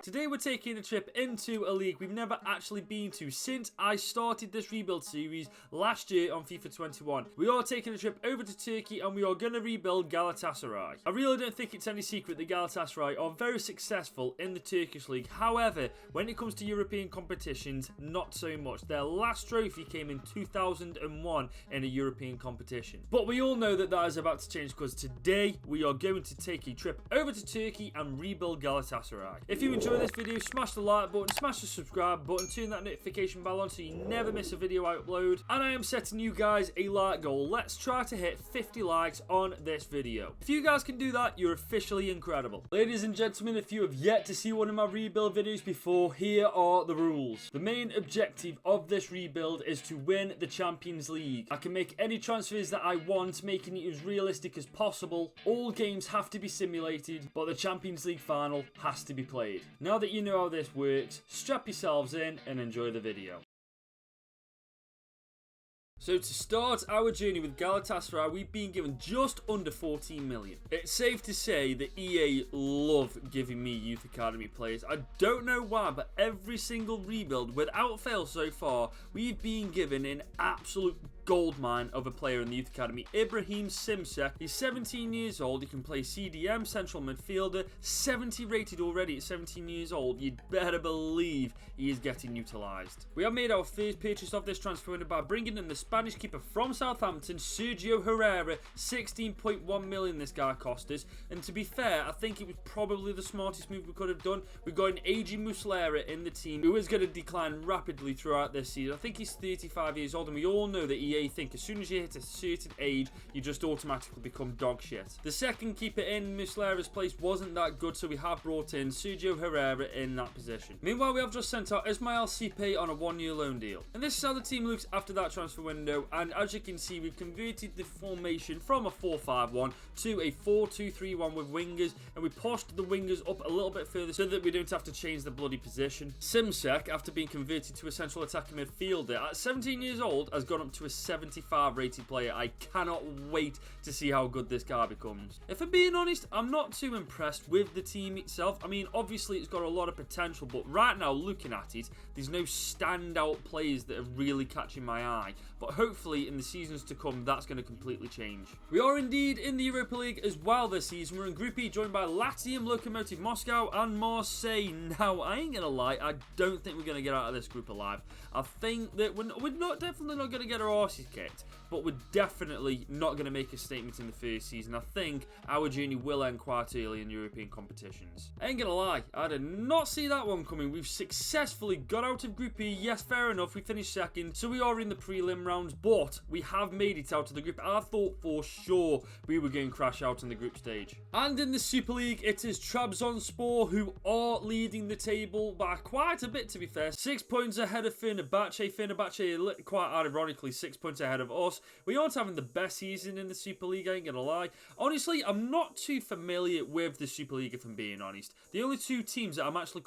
Today we're taking a trip into a league we've never actually been to since I started this rebuild series last year on FIFA 21. We are taking a trip over to Turkey and we are going to rebuild Galatasaray. I really don't think it's any secret that Galatasaray are very successful in the Turkish league. However, when it comes to European competitions, not so much. Their last trophy came in 2001 in a European competition. But we all know that that is about to change because today we are going to take a trip over to Turkey and rebuild Galatasaray. If you enjoy this video, smash the like button, smash the subscribe button, turn that notification bell on so you never miss a video I upload. And I am setting you guys a like goal. Let's try to hit 50 likes on this video. If you guys can do that, you're officially incredible. Ladies and gentlemen, if you have yet to see one of my rebuild videos before, here are the rules. The main objective of this rebuild is to win the Champions League. I can make any transfers that I want, making it as realistic as possible. All games have to be simulated, but the Champions League final has to be played. Now that you know how this works, strap yourselves in and enjoy the video. So to start our journey with Galatasaray, we've been given just under 14 million. It's safe to say that EA love giving me youth academy players. I don't know why, but every single rebuild, without fail so far, we've been given an absolute goldmine of a player in the youth academy. Ibrahim Simsek. He's 17 years old. He can play CDM, central midfielder, 70 rated already at 17 years old. You'd better believe he is getting utilised. We have made our first purchase of this transfer window by bringing in the Spanish keeper from Southampton, Sergio Herrera. 16.1 million this guy cost us, and to be fair, I think it was probably the smartest move we could have done. We got an aging Muslera in the team who is going to decline rapidly throughout this season. I think he's 35 years old, and we all know that EA think as soon as you hit a certain age, you just automatically become dog shit. The second keeper in Muslera's place wasn't that good, so we have brought in Sergio Herrera in that position. Meanwhile, we have just sent out Ismail Sipe on a 1-year loan deal. And this is how the team looks after that transfer window, and as you can see, we've converted the formation from a 4-5-1 to a 4-2-3-1 with wingers, and we pushed the wingers up a little bit further so that we don't have to change the bloody position. Simsek, after being converted to a central attacking midfielder at 17 years old, has gone up to a 75 rated player. I cannot wait to see how good this guy becomes. If I'm being honest, I'm not too impressed with the team itself. I mean, obviously it's got a lot of potential, but right now looking at it, there's no standout players that are really catching my eye. But hopefully in the seasons to come, that's going to completely change. We are indeed in the Europa League as well this season. We're in Group E, joined by Latium, Lokomotiv Moscow and Marseille. Now, I ain't going to lie, I don't think we're going to get out of this group alive. I think that we're definitely not going to get our arses kicked, but we're definitely not going to make a statement in the first season. I think our journey will end quite early in European competitions. I ain't going to lie, I did not see that one coming. We've successfully got out of Group E. Yes, fair enough, we finished second, so we are in the prelim rounds, but we have made it out of the group. I thought for sure we were going to crash out in the group stage. And in the Super League, it is Trabzonspor who are leading the table by quite a bit, to be fair. 6 points ahead of Fenerbahce. Fenerbahce, quite ironically, 6 points ahead of us. We aren't having the best season in the Super League, I ain't gonna lie. Honestly, I'm not too familiar with the Super League, if I'm being honest. The only two teams that I'm actually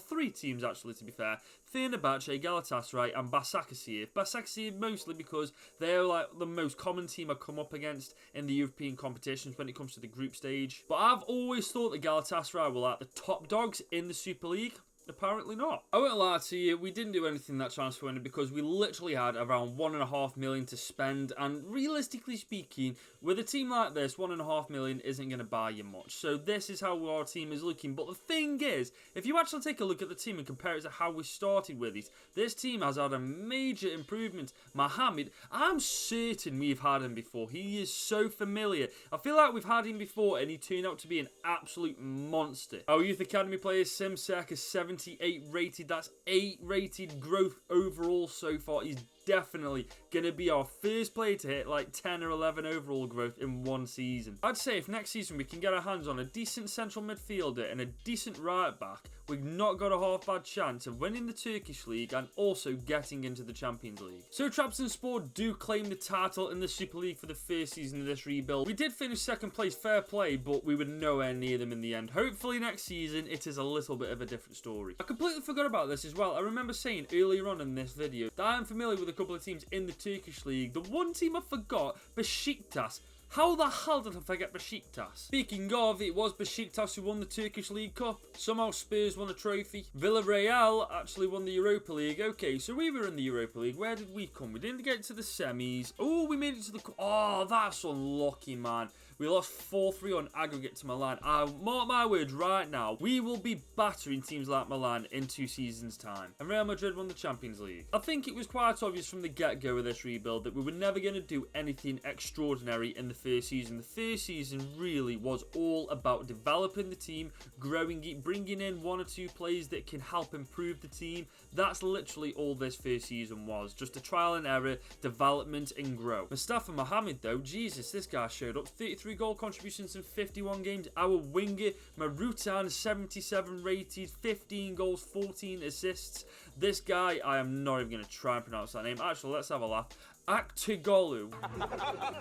three teams actually, to be fair. Fenerbahce, Galatasaray and Başakşehir. Başakşehir mostly because they're like the most common team I come up against in the European competitions when it comes to the group stage. But I've always thought that Galatasaray were like the top dogs in the Super League. Apparently not. I won't lie to you, we didn't do anything that transfer window because we literally had around 1.5 million to spend, and realistically speaking, with a team like this, 1.5 million isn't going to buy you much. So this is how our team is looking. But the thing is, if you actually take a look at the team and compare it to how we started with it, this team has had a major improvement. Mohamed, I'm certain we've had him before. He is so familiar. I feel like we've had him before and he turned out to be an absolute monster. Our youth academy player Simsek is 78 rated. That's 8 rated growth overall so far. He's definitely going to be our first player to hit like 10 or 11 overall growth in one season. I'd say if next season we can get our hands on a decent central midfielder and a decent right back, we've not got a half bad chance of winning the Turkish League and also getting into the Champions League. So Trabzonspor do claim the title in the Super League for the first season of this rebuild. We did finish second place, fair play, but we were nowhere near them in the end. Hopefully next season it is a little bit of a different story. I completely forgot about this as well. I remember saying earlier on in this video that I am familiar with a couple of teams in the Turkish League. The one team I forgot, Besiktas. How the hell did I forget Besiktas? Speaking of, it was Besiktas who won the Turkish League Cup. Somehow Spurs won a trophy. Villarreal actually won the Europa League. Okay, so we were in the Europa League. Where did we come? We didn't get to the semis. Oh, we made it to the... Oh, that's unlucky, man. We lost 4-3 on aggregate to Milan. Mark my words right now, we will be battering teams like Milan in 2 seasons' time. And Real Madrid won the Champions League. I think it was quite obvious from the get-go of this rebuild that we were never going to do anything extraordinary in the first season. The first season really was all about developing the team, growing it, bringing in 1 or 2 players that can help improve the team. That's literally all this first season was. Just a trial and error, development and grow. Mustafa Mohamed though, Jesus, this guy showed up. 33 goal contributions in 51 games. Our winger, Marutan, 77 rated, 15 goals, 14 assists. This guy, I am not even going to try and pronounce that name. Actually, let's have a laugh. Aktogolu.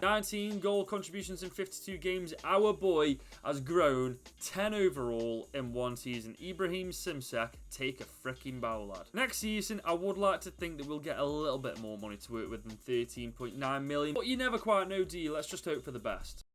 19 goal contributions in 52 games. Our boy has grown 10 overall in 1 season. Ibrahim Simsek, take a freaking bow, lad. Next season, I would like to think that we'll get a little bit more money to work with than 13.9 million. But you never quite know, do you? Let's just hope for the best.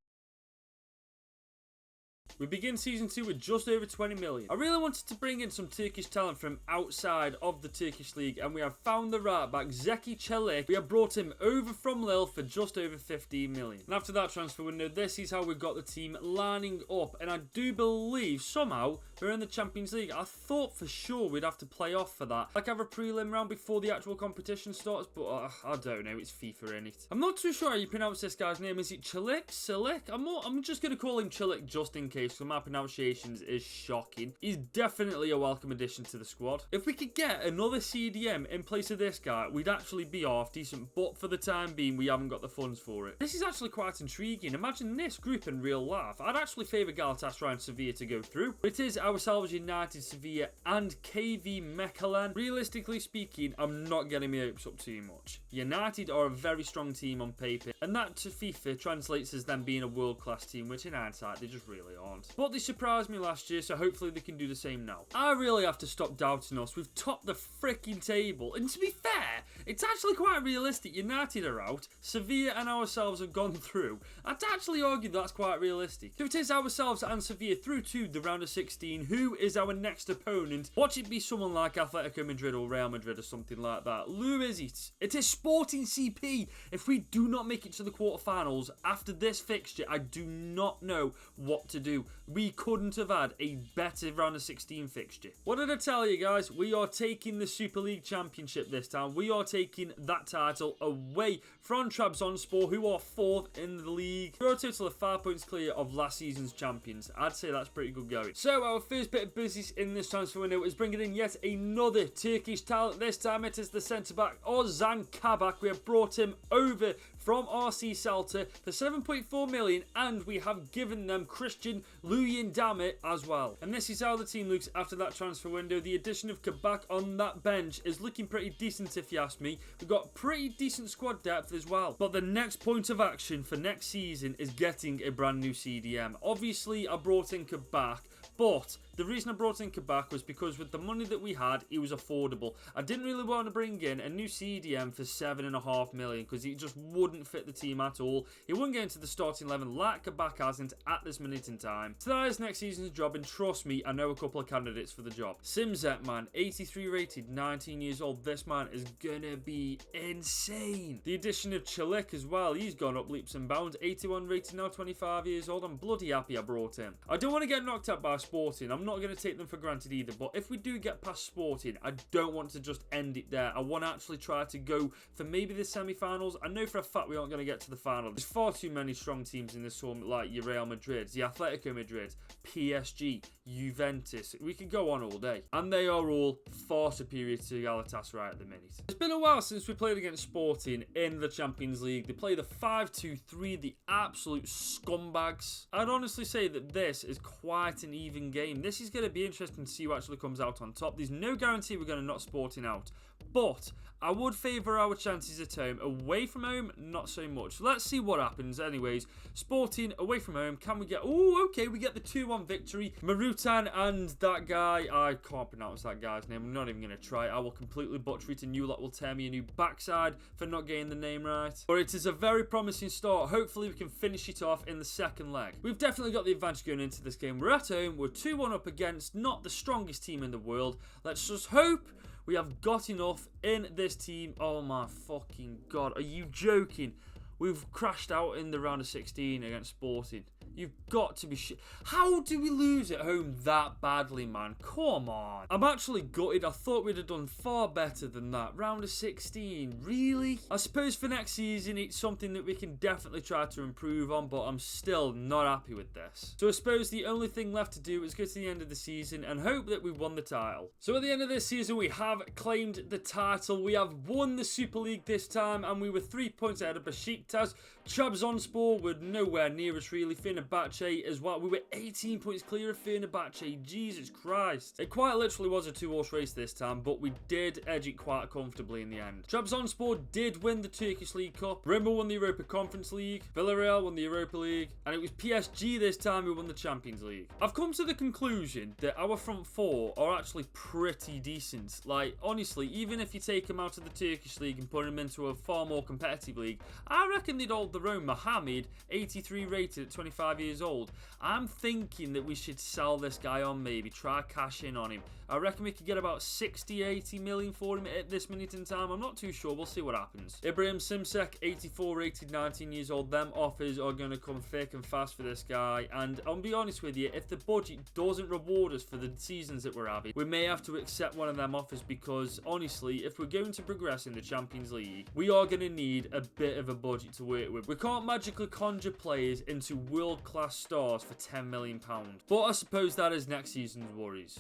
We begin season 2 with just over 20 million. I really wanted to bring in some Turkish talent from outside of the Turkish league, and we have found the right back, Zeki Çelik. We have brought him over from Lille for just over 15 million. And after that transfer window, this is how we got the team lining up, and I do believe somehow we're in the Champions League. I thought for sure we'd have to play off for that, like have a prelim round before the actual competition starts, but I don't know, it's FIFA innit. I'm not too sure how you pronounce this guy's name. Is it Çelik? Çelik? I'm just going to call him Çelik just in case, so my pronunciations is shocking. He's definitely a welcome addition to the squad. If we could get another CDM in place of this guy, we'd actually be half decent, but for the time being, we haven't got the funds for it. This is actually quite intriguing. Imagine this group in real life. I'd actually favour Galatasaray and Sevilla to go through. But it is ourselves, United, Sevilla, and KV Mechelen. Realistically speaking, I'm not getting my hopes up too much. United are a very strong team on paper, and that to FIFA translates as them being a world-class team, which in hindsight, they just really aren't. But they surprised me last year, so hopefully they can do the same now. I really have to stop doubting us. We've topped the freaking table, and to be fair, it's actually quite realistic. United are out, Sevilla and ourselves have gone through. I'd actually argue that's quite realistic. So it is ourselves and Sevilla through to the round of 16. Who is our next opponent? Watch it be someone like Atletico Madrid or Real Madrid or something like that. Who is it? It is Sporting CP. If we do not make it to the quarterfinals after this fixture, I do not know what to do. We couldn't have had a better round of 16 fixture. What did I tell you guys? We are taking the Super League Championship this time. We are taking that title away from Trabzonspor, who are 4th in the league. We're a total of 5 points clear of last season's champions. I'd say that's pretty good going. So our first bit of business in this transfer window is bringing in yet another Turkish talent. This time it is the centre-back Ozan Kabak. We have brought him over from RC Celta for 7.4 million, and we have given them Christian Luyendamé as well. And this is how the team looks after that transfer window. The addition of Kabak on that bench is looking pretty decent if you ask me. We've got pretty decent squad depth as well. But the next point of action for next season is getting a brand new CDM. Obviously, I brought in Kabak, but the reason I brought in Kabak was because with the money that we had, he was affordable. I didn't really want to bring in a new CDM for 7.5 million because he just wouldn't fit the team at all. He wouldn't get into the starting 11 like Kabak hasn't at this minute in time. So that is next season's job, and trust me, I know a couple of candidates for the job. Simzet, man, 83 rated, 19 years old. This man is gonna be insane. The addition of Çelik as well, he's gone up leaps and bounds. 81 rated, now 25 years old. I'm bloody happy I brought him. I don't want to get knocked out by Sporting. I'm not going to take them for granted either, but if we do get past Sporting, I don't want to just end it there. I want to actually try to go for maybe the semi-finals. I know for a fact we aren't going to get to the final. There's far too many strong teams in this tournament, like your Real Madrid, the Atletico Madrid, PSG, Juventus. We could go on all day, and they are all far superior to Galatasaray at the minute. It's been a while since we played against Sporting in the Champions League. They play the 5-2-3, the absolute scumbags. I'd honestly say that this is quite an even game. This is going to be interesting to see who actually comes out on top. There's no guarantee we're going to knock Sporting out, but I would favour our chances at home. Away from home, not so much. Let's see what happens. Anyways, Sporting away from home. Can we get... Oh, okay, we get the 2-1 victory. Marutan and that guy... I can't pronounce that guy's name. I'm not even going to try. I will completely butcher it, and you lot will tear me a new backside for not getting the name right. But it is a very promising start. Hopefully, we can finish it off in the second leg. We've definitely got the advantage going into this game. We're at home. We're 2-1 up against not the strongest team in the world. Let's just hope we have got enough in this team. Oh my fucking god. Are you joking? We've crashed out in the round of 16 against Sporting. You've got to be shit. How do we lose at home that badly, man? Come on. I'm actually gutted. I thought we'd have done far better than that. Round of 16. Really? I suppose for next season, it's something that we can definitely try to improve on, but I'm still not happy with this. So I suppose the only thing left to do is go to the end of the season and hope that we won the title. So at the end of this season, we have claimed the title. We have won the Super League this time, and we were 3 points ahead of Besiktas. Trabzonspor were nowhere near us, really. Fenerbahce as well. We were 18 points clear of Fenerbahce. Jesus Christ. It quite literally was a 2-horse race this time, but we did edge it quite comfortably in the end. Trabzonspor did win the Turkish League Cup. Roma won the Europa Conference League. Villarreal won the Europa League. And it was PSG this time who won the Champions League. I've come to the conclusion that our front four are actually pretty decent. Like, honestly, even if you take them out of the Turkish League and put them into a far more competitive league, I reckon they'd hold their own. Mohamed, 83 rated at 25 years old. I'm thinking that we should sell this guy on, maybe try cash in on him. I reckon we could get about 60-80 million for him at this minute in time. I'm not too sure. We'll see what happens. Ibrahim Simsek, 84 rated, 19 years old. Them offers are going to come thick and fast for this guy. And I'll be honest with you, if the budget doesn't reward us for the seasons that we're having, we may have to accept one of them offers, because honestly, if we're going to progress in the Champions League, we are going to need a bit of a budget to work with. We can't magically conjure players into world-class stars for £10 million. But I suppose that is next season's worries.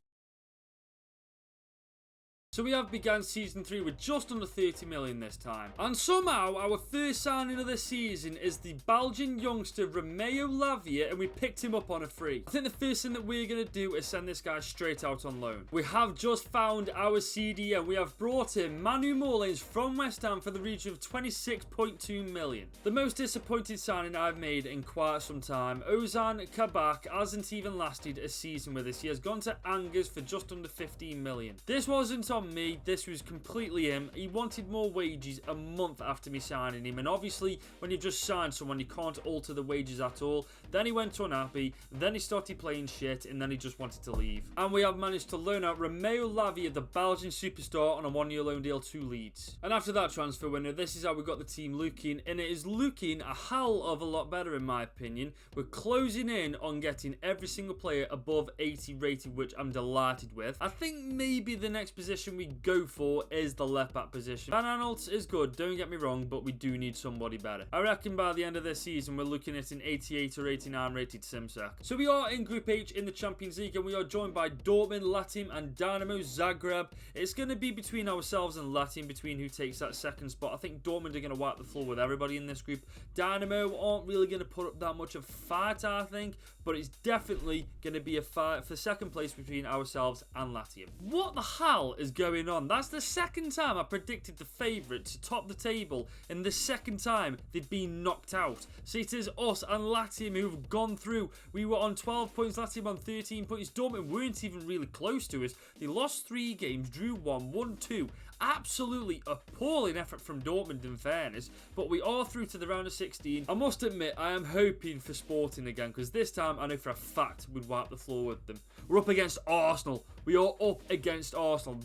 So we have begun Season 3 with just under 30 million this time. And somehow, our first signing of the season is the Belgian youngster Romeo Lavia, and we picked him up on a free. I think the first thing that we're going to do is send this guy straight out on loan. We have just found our CDM. We have brought in Manu Mullins from West Ham for the region of 26.2 million. The most disappointing signing I've made in quite some time. Ozan Kabak hasn't even lasted a season with us. He has gone to Angers for just under 15 million. This wasn't on me, this was completely him. He wanted more wages a month after me signing him, and obviously when you've just signed someone, you can't alter the wages at all. Then he went unhappy, then he started playing shit, and then he just wanted to leave. And we have managed to loan out Romeo Lavia, the Belgian superstar, on a 1-year loan deal to Leeds. And after that transfer window, this is how we got the team looking, and it is looking a hell of a lot better in my opinion. We're closing in on getting every single player above 80 rated, which I'm delighted with. I think maybe the next position we go for is the left back position. Van Aanholt is good, don't get me wrong, but we do need somebody better. I reckon by the end of this season, we're looking at an 88 or 89 rated Simsak. So we are in Group H in the Champions League, and we are joined by Dortmund, Latim, and Dynamo Zagreb. It's going to be between ourselves and Latim, between who takes that second spot. I think Dortmund are going to wipe the floor with everybody in this group. Dynamo aren't really going to put up that much of a fight, I think, but it's definitely going to be a fight for second place between ourselves and Latium. What the hell is going on? That's the second time I predicted the favourite to top the table, and the second time they've been knocked out. So it is us and Latium who've gone through. We were on 12 points, Latium on 13 points. Dortmund weren't even really close to us. They lost 3 games, drew 1, won 2. Absolutely appalling effort from Dortmund in fairness, but we are through to the round of 16. I must admit, I am hoping for Sporting again, because this time I know for a fact we'd wipe the floor with them. We're up against Arsenal. We are up against Arsenal.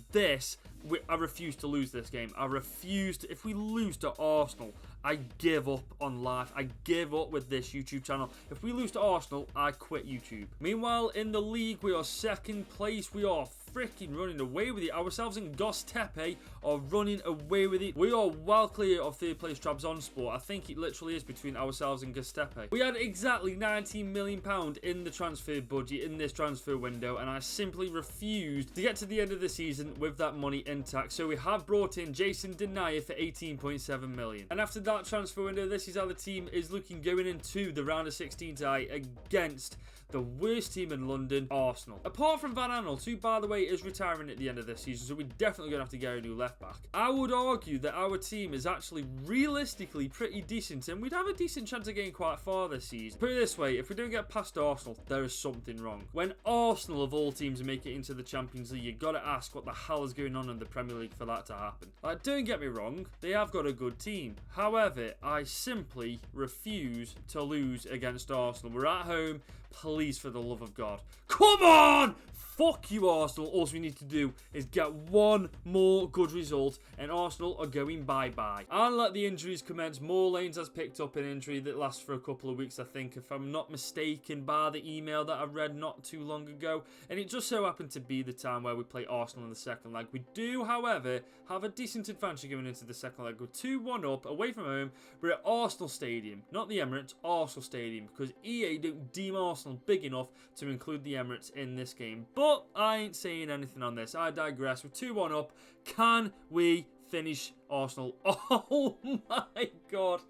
I refuse to lose this game. I refuse to. If we lose to Arsenal, I give up on life. I give up with this YouTube channel. If we lose to Arsenal, I quit YouTube. Meanwhile, in the league, we are second place. We are freaking running away with it. Ourselves and Göztepe are running away with it. We are well clear of third place Trabzonspor. I think it literally is between ourselves and Göztepe. We had exactly £19 million in the transfer budget in this transfer window, and I simply refused to get to the end of the season with that money intact. So we have brought in Jason Denayer for 18.7 million. And after that transfer window, this is how the team is looking going into the round of 16 tie against the worst team in London, Arsenal. Apart from Van Aanholt, who, by the way, is retiring at the end of this season, so we're definitely going to have to get a new left back. I would argue that our team is actually realistically pretty decent, and we'd have a decent chance of getting quite far this season. Put it this way, if we don't get past Arsenal, there is something wrong. When Arsenal, of all teams, make it into the Champions League, you got to ask what the hell is going on in the Premier League for that to happen. Like, don't get me wrong, they have got a good team. However, I simply refuse to lose against Arsenal. We're at home. Please, for the love of God. Come on! Fuck you, Arsenal. All we need to do is get one more good result, and Arsenal are going bye-bye. And let the injuries commence. Moore Lanes has picked up an injury that lasts for a couple of weeks, I think, if I'm not mistaken, by the email that I read not too long ago. And it just so happened to be the time where we play Arsenal in the second leg. We do, however, have a decent advantage going into the second leg. We're 2-1 up, away from home. We're at Arsenal Stadium. Not the Emirates, Arsenal Stadium, because EA don't deem Arsenal big enough to include the Emirates in this game. But I ain't saying anything on this. I digress. We're 2-1 up. Can we finish Arsenal? Oh my God.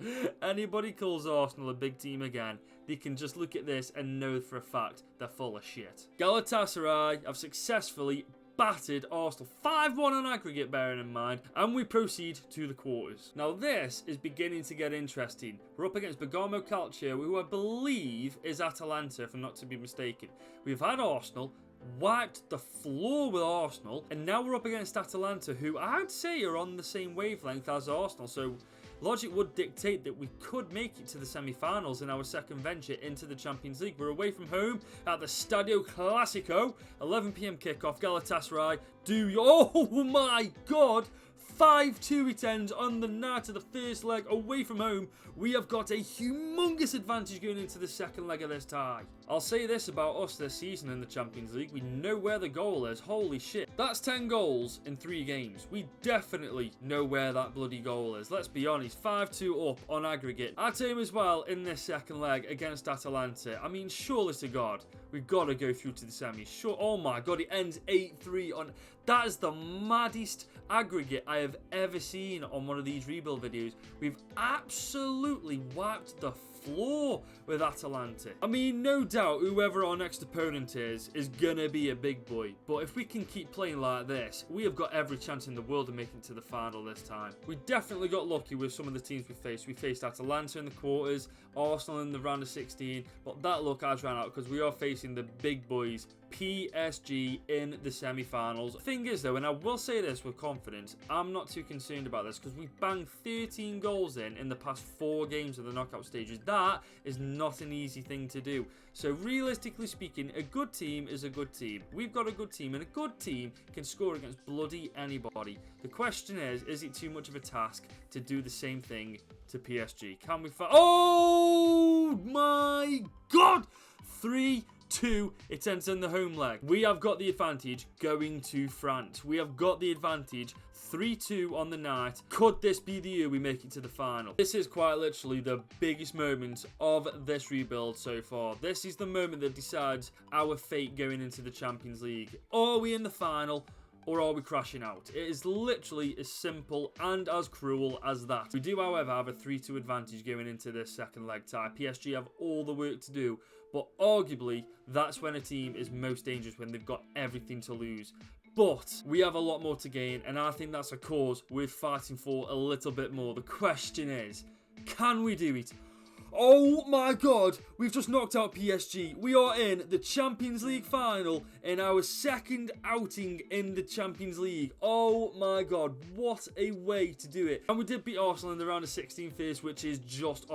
Anybody calls Arsenal a big team again, they can just look at this and know for a fact they're full of shit. Galatasaray have successfully battered Arsenal 5-1 on aggregate, bearing in mind, and we proceed to the quarters. Now this is beginning to get interesting. We're up against Bergamo Calcio, who I believe is Atalanta, if I'm not to be mistaken. We've had Arsenal, wiped the floor with Arsenal, and now we're up against Atalanta, who I'd say are on the same wavelength as Arsenal, so logic would dictate that we could make it to the semi-finals in our second venture into the Champions League. We're away from home at the Stadio Classico, 11 PM kickoff. Galatasaray oh my God, 5-2 it ends on the night of the first leg away from home. We have got a humongous advantage going into the second leg of this tie. I'll say this about us this season in the Champions League. We know where the goal is. Holy shit. That's 10 goals in 3 games. We definitely know where that bloody goal is. Let's be honest. 5-2 up on aggregate. Our team as well in this second leg against Atalanta. I mean, surely to God, we've got to go through to the semis. Sure. Oh my God, it ends 8-3 on... That is the maddest aggregate I have ever seen on one of these rebuild videos. We've absolutely wiped the floor with Atalanta. I mean, no doubt whoever our next opponent is gonna be a big boy, but if we can keep playing like this, we have got every chance in the world of making it to the final this time. We definitely got lucky with some of the teams we faced. We faced Atalanta in the quarters, Arsenal in the round of 16, but that luck has ran out because we are facing the big boys, PSG, in the semi-finals. Thing is though, and I will say this with confidence, I'm not too concerned about this because we've banged 13 goals in the past 4 games of the knockout stages. That is not an easy thing to do. So realistically speaking, a good team is a good team. We've got a good team, and a good team can score against bloody anybody. The question is it too much of a task to do the same thing to PSG? Can we find... Oh my God! 3-2, it ends in the home leg. We have got the advantage going to France. We have got the advantage 3-2 on the night. Could this be the year we make it to the final? This is quite literally the biggest moment of this rebuild so far. This is the moment that decides our fate going into the Champions League. Are we in the final? Or are we crashing out? It is literally as simple and as cruel as that. We do, however, have a 3-2 advantage going into this second leg tie. PSG have all the work to do, but arguably, that's when a team is most dangerous, when they've got everything to lose. But we have a lot more to gain, and I think that's a cause we're fighting for a little bit more. The question is, can we do it? Oh my God, we've just knocked out PSG. We are in the Champions League final in our second outing in the Champions League. Oh my God, what a way to do it. And we did beat Arsenal in the round of 16 first, which is just,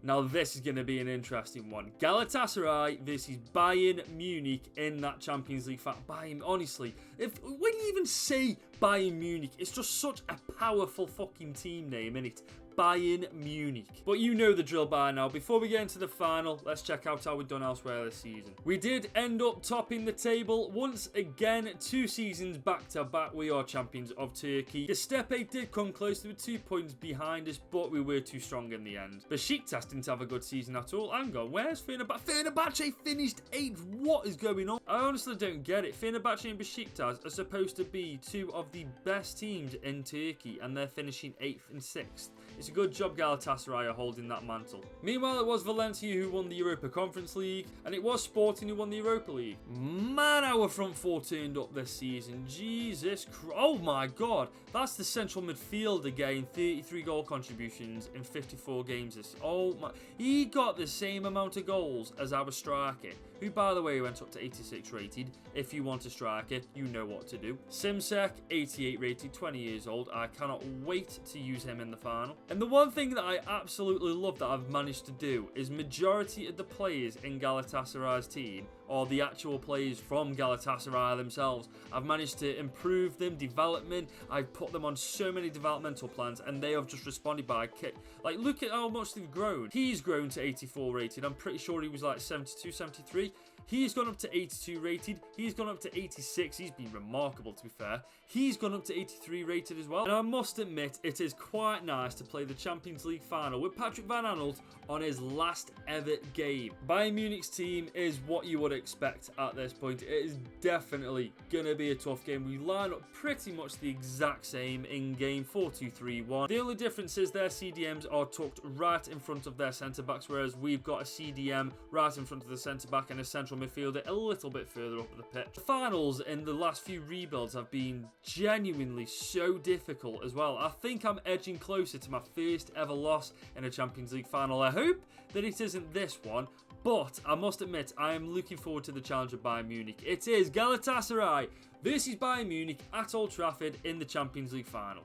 Now this is going to be an interesting one. Galatasaray versus Bayern Munich in that Champions League final. Bayern, honestly, when you even say Bayern Munich, it's just such a powerful fucking team name, innit? Bayern Munich. But you know the drill by now. Before we get into the final, let's check out how we've done elsewhere this season. We did end up topping the table once again, 2 seasons back to back. We are champions of Turkey. Göztepe did come close. They were 2 points behind us, but we were too strong in the end. Besiktas didn't have a good season at all. Hang on, where's Fenerbahce? Fenerbahce finished 8th. What is going on? I honestly don't get it. Fenerbahce and Besiktas are supposed to be 2 of the best teams in Turkey, and they're finishing 8th and 6th. It's a good job Galatasaray are holding that mantle. Meanwhile, it was Valencia who won the Europa Conference League, and it was Sporting who won the Europa League. Man, our front four turned up this season. Jesus Christ. Oh my God. That's the central midfielder getting 33 goal contributions in 54 games. Oh my. He got the same amount of goals as our striker, who, by the way, went up to 86 rated. If you want a striker, you know what to do. Simsek, 88 rated, 20 years old. I cannot wait to use him in the final. And the one thing that I absolutely love that I've managed to do is majority of the players in Galatasaray's team, or the actual players from Galatasaray themselves, I've managed to improve them, development. I've put them on so many developmental plans, and they have just responded by a kick. Like, look at how much they've grown. He's grown to 84 rated. I'm pretty sure he was like 72, 73. He's gone up to 82 rated. He's gone up to 86. He's been remarkable, to be fair. He's gone up to 83 rated as well. And I must admit, it is quite nice to play the Champions League final with Patrick Van Aanholt on his last ever game. Bayern Munich's team is what you would expect at this point. It is definitely going to be a tough game. We line up pretty much the exact same in game 4-2-3-1. The only difference is their CDMs are tucked right in front of their centre-backs, whereas we've got a CDM right in front of the centre-back and a central midfielder a little bit further up the pitch. The finals in the last few rebuilds have been genuinely so difficult as well. I think I'm edging closer to my first ever loss in a Champions League final. I hope that it isn't this one, but I must admit I am looking forward to the challenge of Bayern Munich. It is Galatasaray versus Bayern Munich at Old Trafford in the Champions League final.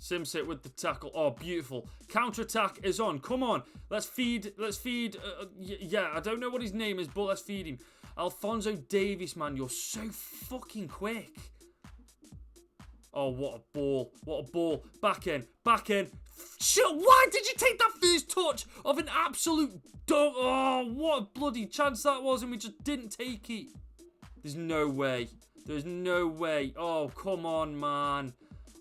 Simsit with the tackle. Oh, beautiful. Counter-attack is on. Come on. Let's feed. Yeah, I don't know what his name is, but let's feed him. Alphonso Davies, man. You're so fucking quick. Oh, what a ball. What a ball. Back in. Back in. Shit, why did you take that first touch of an absolute dog? Oh, what a bloody chance that was, and we just didn't take it. There's no way. There's no way. Oh, come on, man.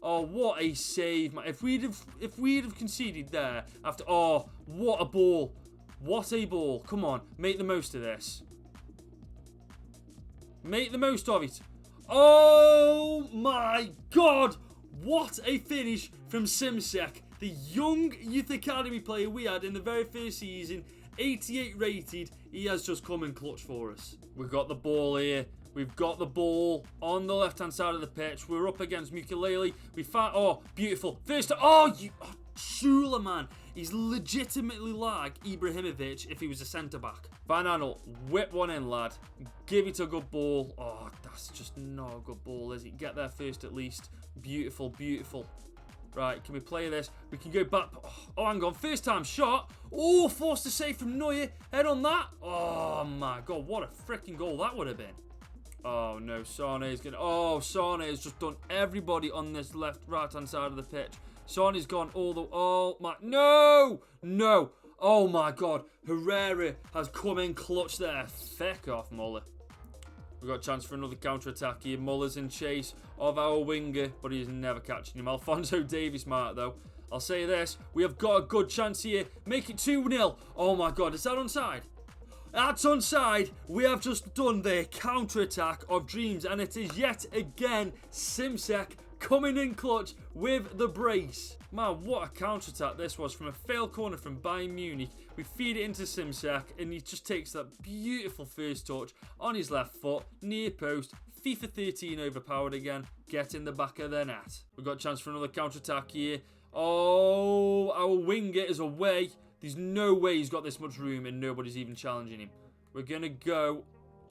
Oh, what a save, man. If we'd have conceded there after... Oh, what a ball. What a ball. Come on, make the most of this. Make the most of it. Oh my God. What a finish from Simsek, the young youth academy player we had in the very first season. 88 rated. He has just come in clutch for us. We've got the ball here. We've got the ball on the left-hand side of the pitch. We're up against Mukulele. We fight. Oh, beautiful. First. Oh, Shula, man. He's legitimately like Ibrahimovic if he was a centre-back. Van Aanholt, whip one in, lad. Give it a good ball. Oh, that's just not a good ball, is it? Get there first at least. Beautiful, beautiful. Right, can we play this? We can go back. Oh, hang on. First time shot. Oh, forced to save from Neuer. Head on that. Oh, my God. What a freaking goal that would have been. Oh, no. Sane is going to... Oh, Sane has just done everybody on this right-hand side of the pitch. Sane's gone all the... Oh, my... No! No! Oh, my God. Herrera has come in clutch there. Feck off, Muller. We've got a chance for another counter-attack here. Muller's in chase of our winger, but he's never catching him. Alphonso Davies mark, though. I'll say this. We have got a good chance here. Make it 2-0. Oh, my God. Is that onside? That's onside. We have just done the counter-attack of dreams, and it is yet again Simsek coming in clutch with the brace. Man, what a counter-attack this was from a failed corner from Bayern Munich. We feed it into Simsek, and he just takes that beautiful first touch on his left foot, near post. FIFA 13 overpowered again. Get in the back of the net. We've got a chance for another counter-attack here. Oh, our winger is away. There's no way he's got this much room and nobody's even challenging him. We're going to go.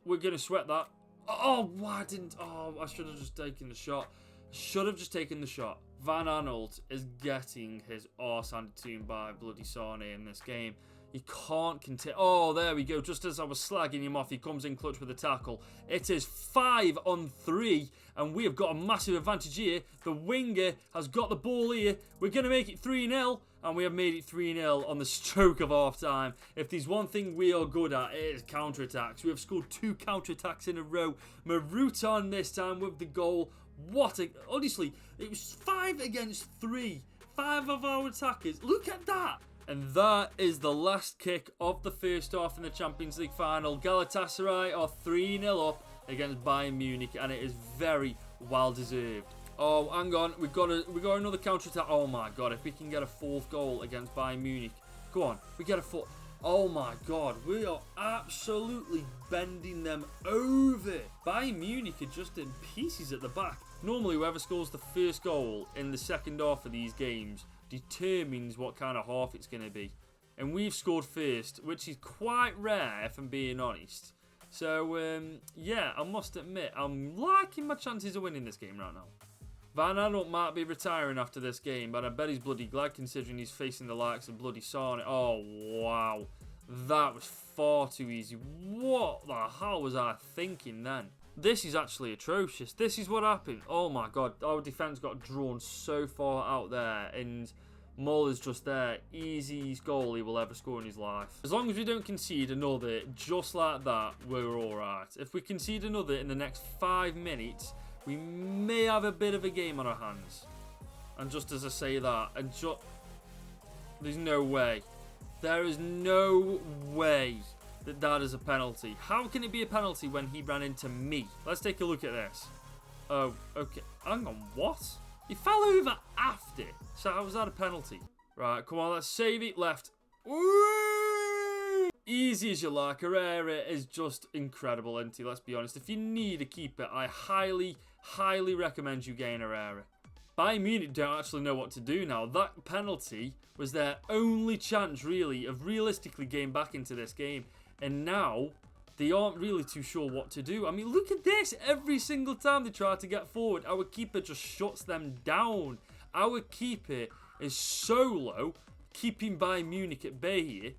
We're going to sweat that. Oh, why didn't... Oh, I should have just taken the shot. Should have just taken the shot. Van Aanholt is getting his arse handed to him by bloody Sane in this game. He can't continue. Oh, there we go. Just as I was slagging him off, he comes in clutch with a tackle. It is 5-on-3, and we have got a massive advantage here. The winger has got the ball here. We're going to make it 3-0, and we have made it 3-0 on the stroke of half-time. If there's one thing we are good at, it is counter-attacks. We have scored 2 counter-attacks in a row. Marutan this time with the goal. What a... Honestly, it was 5 against 3. 5 of our attackers. Look at that. And that is the last kick of the first half in the Champions League final. Galatasaray are 3-0 up against Bayern Munich, and it is very well deserved. Oh, hang on, we got another counter attack. Oh my God, if we can get a 4th goal against Bayern Munich, go on, we get a 4th. Oh my God, we are absolutely bending them over. Bayern Munich are just in pieces at the back. Normally, whoever scores the first goal in the second half of these games determines what kind of half it's going to be. And we've scored first, which is quite rare, if I'm being honest. So, yeah, I must admit, I'm liking my chances of winning this game right now. Van Aanholt might be retiring after this game, but I bet he's bloody glad considering he's facing the likes of bloody Sane. Oh, wow. That was far too easy. What the hell was I thinking then? This is actually atrocious. This is what happened. Oh my God, our defence got drawn so far out there, and Muller's just there. Easiest goal he will ever score in his life. As long as we don't concede another just like that, we're alright. If we concede another in the next 5 minutes, we may have a bit of a game on our hands. And just as I say that, and there's no way. There is no way that is a penalty. How can it be a penalty when he ran into me? Let's take a look at this. Oh, okay. Hang on, what? He fell over after. So how was that a penalty? Right, come on, let's save it. Left. Woo! Easy as you like. Herrera is just incredible, isn't he? Let's be honest. If you need a keeper, I highly, highly recommend you gain Herrera. Bayern Munich don't actually know what to do now. That penalty was their only chance, really, of realistically getting back into this game. And now, they aren't really too sure what to do. I mean, look at this. Every single time they try to get forward, our keeper just shuts them down. Our keeper is so low, keeping Bayern Munich at bay here.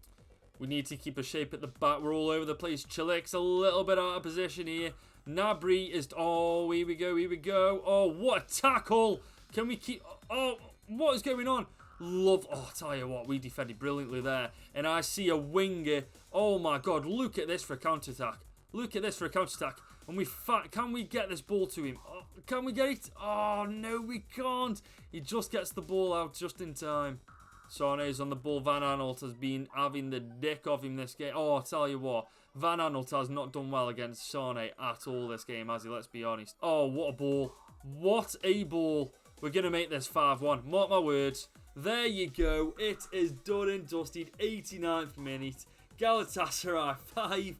We need to keep a shape at the back. We're all over the place. Chilik's a little bit out of position here. Nabry is... Oh, here we go, here we go. Oh, what a tackle. Can we keep... Oh, what is going on? Oh, I'll tell you what, we defended brilliantly there. And I see a winger. Oh my God, look at this for a counter-attack. Look at this for a counter-attack. And can we get this ball to him? Oh, can we get it? Oh, no, we can't. He just gets the ball out just in time. Sane's on the ball. Van Aanholt has been having the dick of him this game. Oh, I'll tell you what. Van Aanholt has not done well against Sane at all this game, has he? Let's be honest. Oh, what a ball. What a ball. We're going to make this 5-1. Mark my words. There you go. It is done and dusted. 89th minute. Galatasaray 5.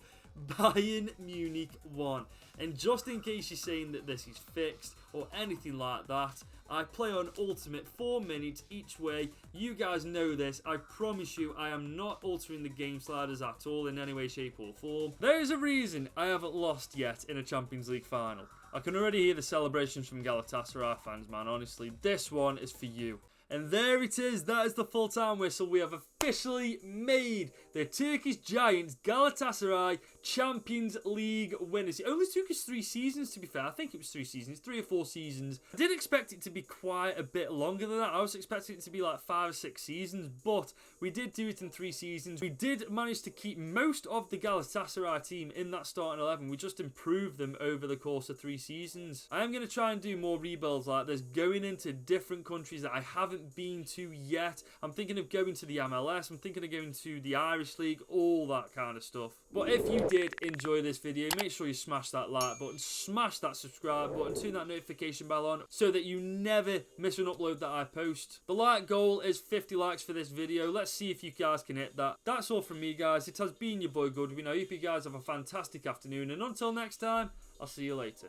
Bayern Munich 1. And just in case you're saying that this is fixed or anything like that, I play on Ultimate 4 minutes each way. You guys know this. I promise you I am not altering the game sliders at all in any way, shape or form. There is a reason I haven't lost yet in a Champions League final. I can already hear the celebrations from Galatasaray fans, man. Honestly, this one is for you. And there it is. That is the full-time whistle. We have officially made the Turkish Giants Galatasaray Champions League winners. It only took us 3 seasons, to be fair. I think it was 3 seasons, 3 or 4 seasons. I did expect it to be quite a bit longer than that. I was expecting it to be like 5 or 6 seasons, but we did do it in 3 seasons. We did manage to keep most of the Galatasaray team in that starting 11. We just improved them over the course of 3 seasons. I am going to try and do more rebuilds like this, going into different countries that I haven't been to yet. I'm thinking of going to the MLS. I'm thinking of going to the Irish League, all that kind of stuff. But if you did enjoy this video, make sure you smash that like button, smash that subscribe button, turn that notification bell on so that you never miss an upload that I post. The like goal is 50 likes for this video. Let's see if you guys can hit that. That's all from me, guys. It has been your boy Goodwin. I hope you guys have a fantastic afternoon, and until next time, I'll see you later.